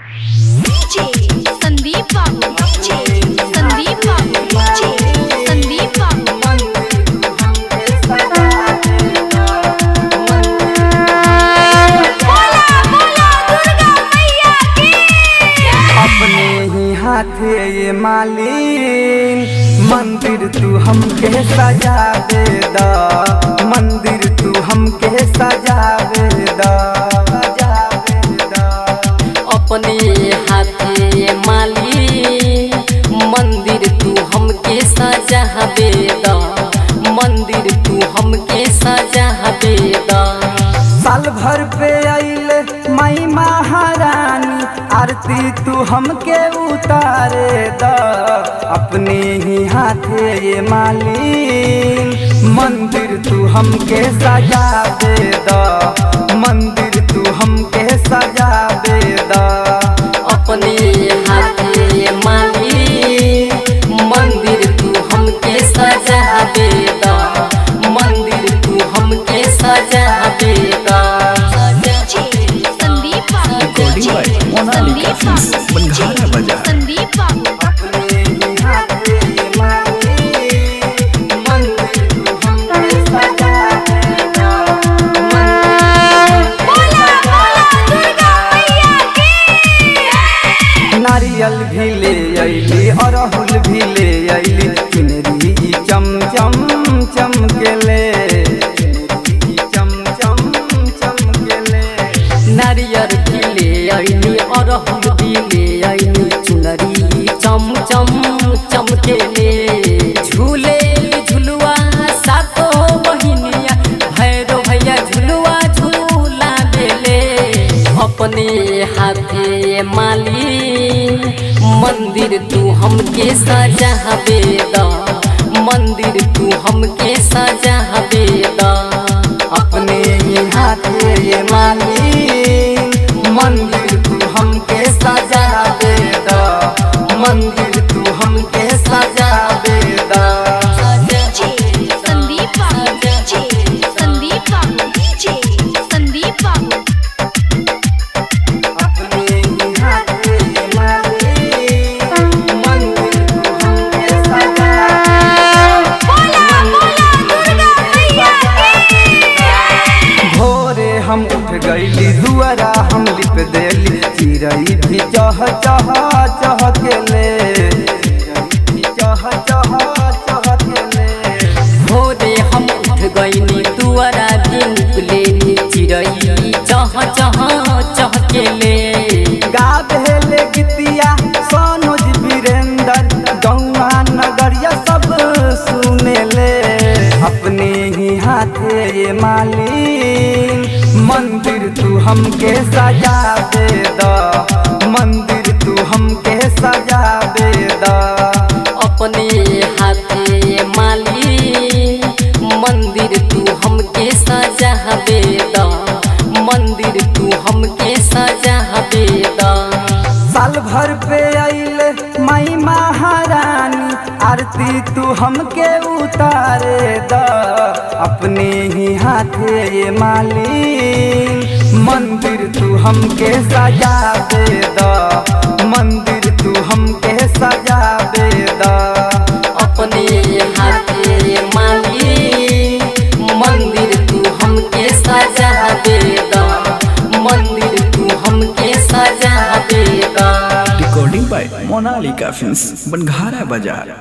DJ Sandeep बाबू, DJ Sandeep बाबू, DJ Sandeep बाबू। बोला बोला दुर्गा मैया की। अपने ही हाथे ये मालिन मंदिर तू हमके सजा दे दा, मंदिर तू हमके सजा दे दा, सजा दे दा। अपने हाथे माली मंदिर तू हमके सजा बेदा, मंदिर तू हमके सजा बेदा। साल भर पे आइले माई महारानी आरती तू हमके उतारे दा, अपने ही हाथे ये मालिन मंदिर तू हमके सजा दे दा, मंदिर तू हमके सजा दे दा। अपने हाथे माली मंदिर तू हमके सजा बेदा, मंदिर तू हमके सजा बेदा। डीजे संदीप बाबू, डीजे संदीप बाबू, डीजे संदीप बाबू। अपने ही हाथे ये मालिन मंदिर तू हमके सजा दे दा, बोला बोला दुर्गा मैया की। नारियल भी ले अइली अरहुल भी ले अइली, चुनरी चम चम चमकेले, चुनरी चम चम चमकेले। नारियल भी ले आईनी अरहुल भी ले आईनी, चुनरी चम चम चमकेले। झूले झुलुआ सातो बहिनिया भैरो भैया झुलुआ झूला बेले। अपने हाथे माली मंदिर तू हमके सजा बेदा, मंदिर तू हमके सजा बेदा। अपने ही हाथे ये मालिन मंदिर तू हमके सजा दे दा, मंदिर तू हमके सजा दे दा। डीजे संदीप बाबू, डीजे संदीप बाबू, डीजे संदीप बाबू। अपने ही हाथे ये मालिन मंदिर तू हमके सजा बोला बोला दुर्गा मैया की। भोरे हम उठ गईली दुआरा हम लिप देली, चिड़ई भी चह चह चहकेले, चिड़ई भी चह चह चहकेले। भोरे हम उठ गईनी दुआरा भी निकलेनी, चिड़ई चह चह चहकेले। गावेले गीतिया सनोज वीरेंद्र गौआ नगरिया सब सुनेले। अपने ही हाथे ये मालिन मंदिर तू हमके सजा दे दा, मंदिर तू हमके सजा दे दा। अपने हाथे माली मंदिर तू हमके सजा बेदा, मंदिर तू हमके सजा बेदा। साल भर पे आइले माई महारानी आरती तू हमके उतारे दा, अपने ही हाथे ये मालिन मंदिर तू हमके सजा दे दा, मंदिर तू हमके सजा दे दा। अपने हाथे माली मंदिर तू हमके सजा बेदा, मंदिर तू हमके सजा बेदा। Recording by Monalika films Banghara बाजार।